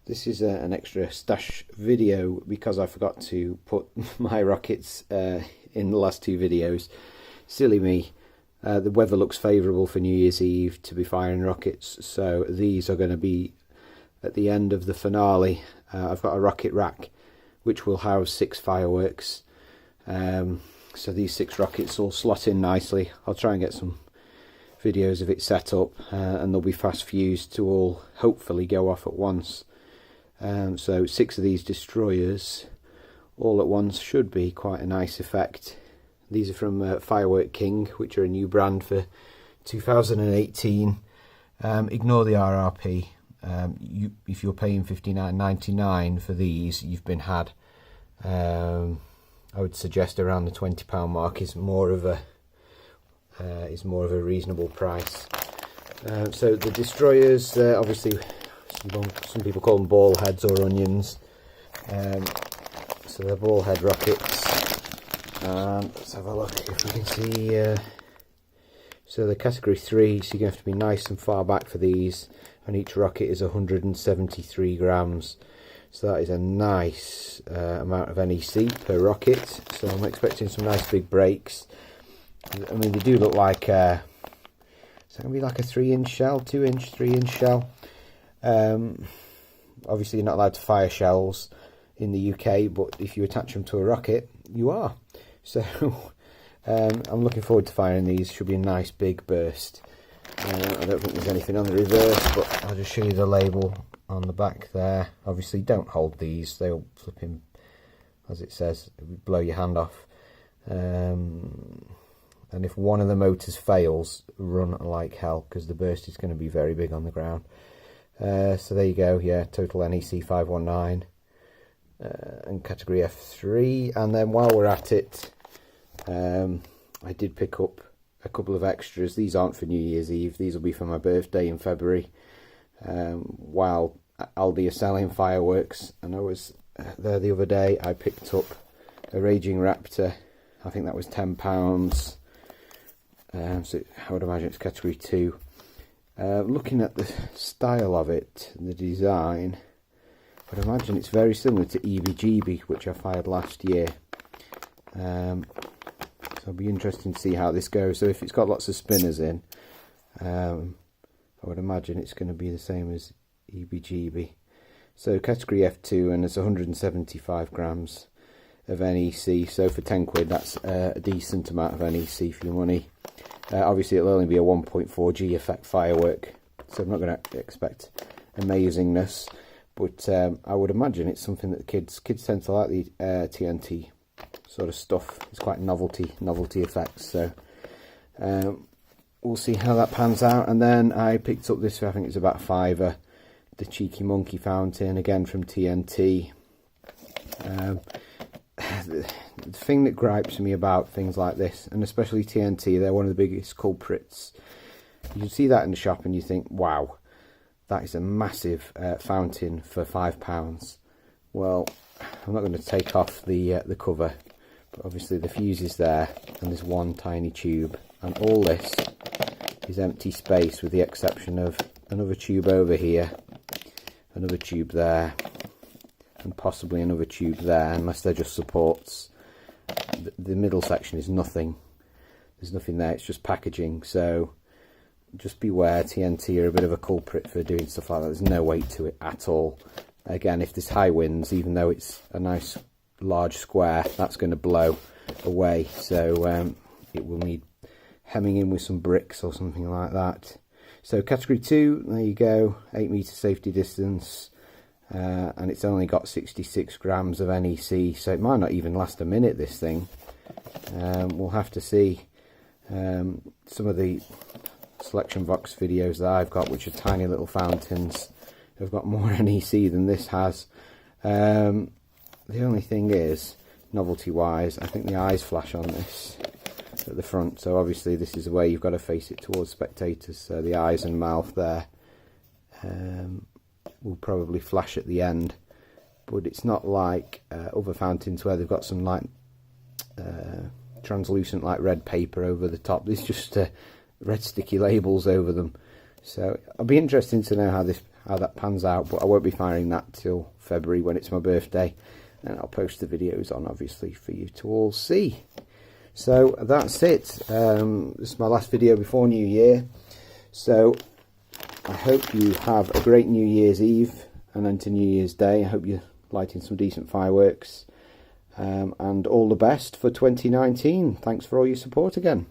This is an extra stash video because I forgot to put my rockets in the last two videos. Silly me. The weather looks favourable for New Year's Eve to be firing rockets, so these are going to be at the end of the finale. I've got a rocket rack which will house 6 fireworks, so these 6 rockets will slot in nicely. I'll try and get some videos of it set up, and they'll be fast fused to all hopefully go off at once. So 6 of these destroyers all at once should be quite a nice effect. These are from Firework King, which are a new brand for 2018. Ignore the RRP. If you're paying $59.99 for these, you've been had. I would suggest around the £20 mark is more of a reasonable price. So the destroyers, obviously, some people call them ball heads or onions. So they're ball head rockets. Let's have a look if we can see. So the category 3, so you're going to have to be nice and far back for these, and each rocket is 173 grams. So that is a nice amount of NEC per rocket. So I'm expecting some nice big breaks. I mean, they do look like, is that going to be like a 3-inch shell, 2-inch, 3-inch shell? Obviously you're not allowed to fire shells in the UK, but if you attach them to a rocket, you are. So I'm looking forward to firing these. Should be a nice big burst. I don't think there's anything on the reverse, but I'll just show you the label on the back there. Obviously don't hold these, they'll flip in, as it says, blow your hand off. And if one of the motors fails, run like hell, because the burst is going to be very big on the ground. So there you go, yeah, total NEC 519 and category F3. And then while we're at it, I did pick up a couple of extras. These aren't for New Year's Eve, these will be for my birthday in February. While Aldi are selling fireworks, and I was there the other day, I picked up a Raging Raptor. I think that was £10. So I would imagine it's category 2. Looking at the style of it, the design, I would imagine it's very similar to EBGB, which I fired last year. So it'll be interesting to see how this goes. So if it's got lots of spinners in, I would imagine it's going to be the same as EBGB. So category F2, and it's 175 grams of NEC. So for 10 quid, that's a decent amount of NEC for your money. Obviously it'll only be a 1.4G effect firework, so I'm not going to expect amazingness, but I would imagine it's something that kids tend to like, the TNT sort of stuff. It's quite novelty effects, so we'll see how that pans out. And then I picked up this, I think it's about £5, the Cheeky Monkey Fountain, again from TNT. The thing that gripes me about things like this, and especially TNT, they're one of the biggest culprits. You see that in the shop and you think, wow, that is a massive fountain for £5. Well, I'm not going to take off the cover, but obviously the fuse is there, and there's one tiny tube, and all this is empty space with the exception of another tube over here, another tube there, and possibly another tube there, unless they're just supports. The middle section is nothing. There's nothing there, it's just packaging. So just beware, TNT are a bit of a culprit for doing stuff like that. There's no weight to it at all. Again, if there's high winds, even though it's a nice large square, that's going to blow away. So it will need hemming in with some bricks or something like that. So category 2, there you go, 8 meter safety distance. And it's only got 66 grams of NEC, so it might not even last a minute, this thing. We'll have to see. Some of the selection box videos that I've got, which are tiny little fountains, have got more NEC than this has. The only thing is, novelty wise, I think the eyes flash on this at the front, so obviously this is the way you've got to face it towards spectators, so the eyes and mouth there will probably flash at the end, but it's not like other fountains where they've got some like translucent like red paper over the top. There's just red sticky labels over them. So I'll be interested to know how that pans out, but I won't be firing that till February when it's my birthday, and I'll post the videos on, obviously, for you to all see. So that's it. This is my last video before New Year, so I hope you have a great New Year's Eve and into New Year's Day. I hope you're lighting some decent fireworks, and all the best for 2019. Thanks for all your support again.